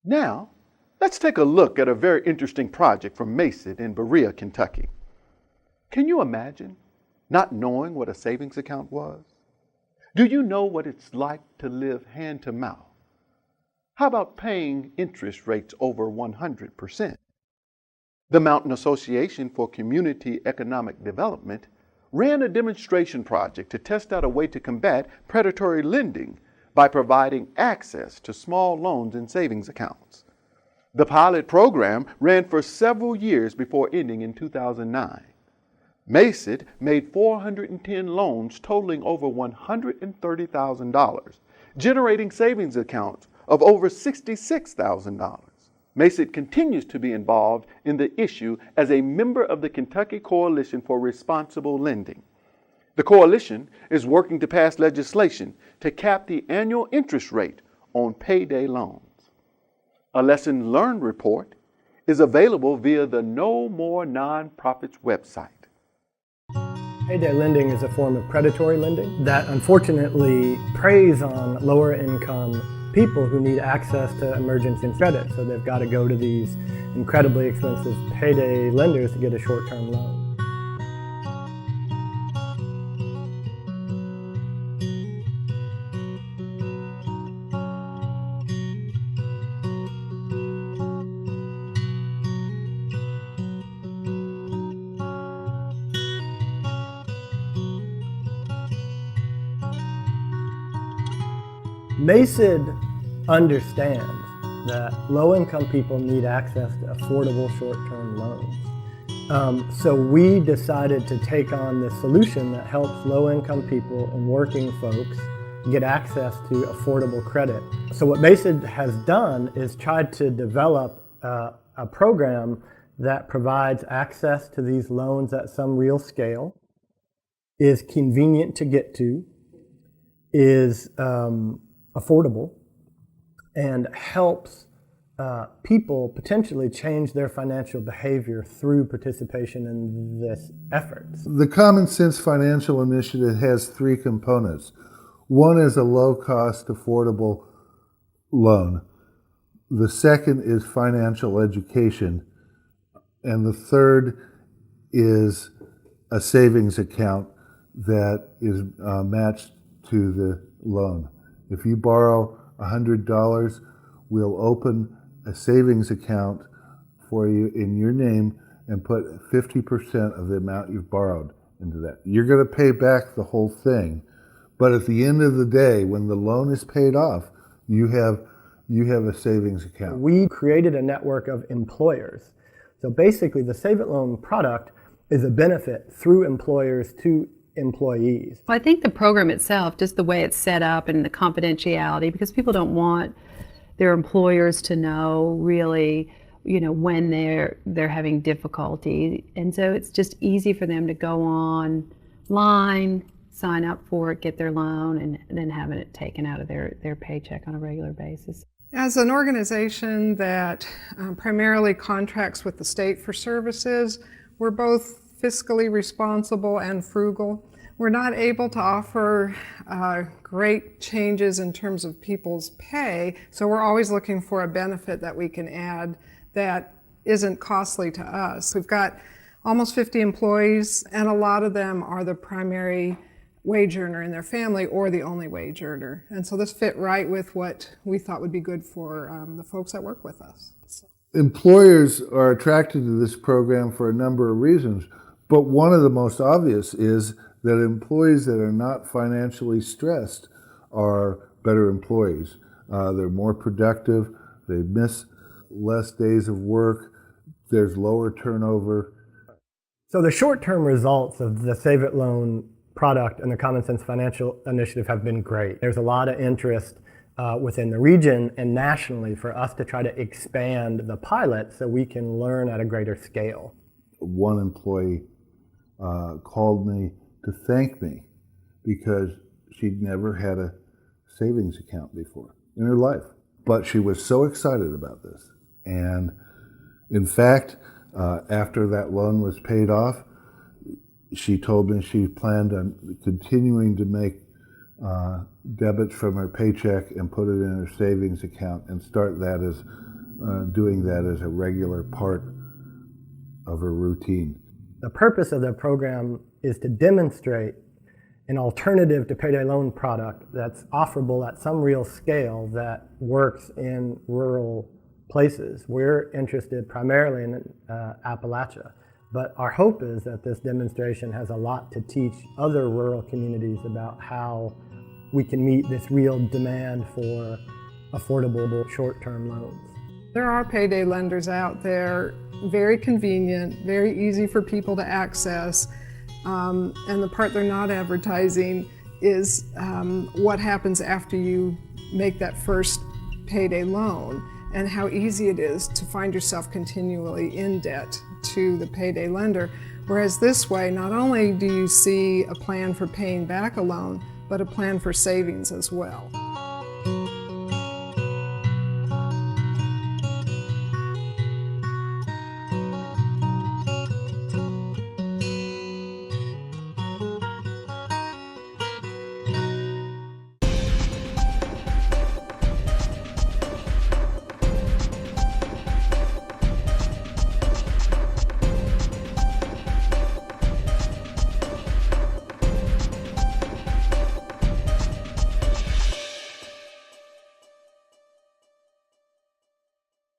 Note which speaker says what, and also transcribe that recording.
Speaker 1: Now, let's take a look at a very interesting project from Mason in Berea, Kentucky. Can you imagine not knowing what a savings account was? Do you know what it's like to live hand to mouth? How about paying interest rates over 100%? The Mountain Association for Community Economic Development ran a demonstration project to test out a way to combat predatory lending by providing access to small loans and savings accounts. The pilot program ran for several years before ending in 2009. Mason made 410 loans totaling over $130,000, generating savings accounts of over $66,000. Mason continues to be involved in the issue as a member of the Kentucky Coalition for Responsible Lending. The coalition is working to pass legislation to cap the annual interest rate on payday loans. A lesson learned report is available via the kNOwMORE nonprofit's website.
Speaker 2: Payday lending is a form of predatory lending that unfortunately preys on lower income people who need access to emergency credit. So they've got to go to these incredibly expensive payday lenders to get a short-term loan. Mason understands that low-income people need access to affordable short-term loans. So we decided to take on this solution that helps low-income people and working folks get access to affordable credit. So what Mason has done is tried to develop a program that provides access to these loans at some real scale, is convenient to get to, is affordable, and helps people potentially change their financial behavior through participation in this effort.
Speaker 3: The Common Sense Financial Initiative has three components. One is a low-cost, affordable loan. The second is financial education. And the third is a savings account that is matched to the loan. If you borrow $100, we'll open a savings account for you in your name and put 50% of the amount you've borrowed into that. You're going to pay back the whole thing, but at the end of the day, when the loan is paid off, you have a savings account.
Speaker 2: We created a network of employers. So basically, the Save It Loan product is a benefit through employers to employees.
Speaker 4: Well, I think the program itself, just the way it's set up and the confidentiality, because people don't want their employers to know really, when they're having difficulty. And so it's just easy for them to go online, sign up for it, get their loan, and then having it taken out of their paycheck on a regular basis.
Speaker 5: As an organization that primarily contracts with the state for services, we're both fiscally responsible and frugal. We're not able to offer great changes in terms of people's pay, so we're always looking for a benefit that we can add that isn't costly to us. We've got almost 50 employees, and a lot of them are the primary wage earner in their family or the only wage earner. And so this fit right with what we thought would be good for the folks that work with us.
Speaker 3: Employers are attracted to this program for a number of reasons. But one of the most obvious is that employees that are not financially stressed are better employees. They're more productive, they miss less days of work, there's lower turnover.
Speaker 2: So the short-term results of the Save It Loan product and the Common Sense Financial Initiative have been great. There's a lot of interest within the region and nationally for us to try to expand the pilot so we can learn at a greater scale.
Speaker 3: One employee called me to thank me because she'd never had a savings account before in her life. But she was so excited about this. And in fact, after that loan was paid off, she told me she planned on continuing to make debits from her paycheck and put it in her savings account and start that doing that as a regular part of a routine.
Speaker 2: The purpose of the program is to demonstrate an alternative to payday loan product that's offerable at some real scale that works in rural places. We're interested primarily in Appalachia, but our hope is that this demonstration has a lot to teach other rural communities about how we can meet this real demand for affordable short-term loans.
Speaker 5: There are payday lenders out there, very convenient, very easy for people to access, and the part they're not advertising is what happens after you make that first payday loan and how easy it is to find yourself continually in debt to the payday lender. Whereas this way, not only do you see a plan for paying back a loan, but a plan for savings as well.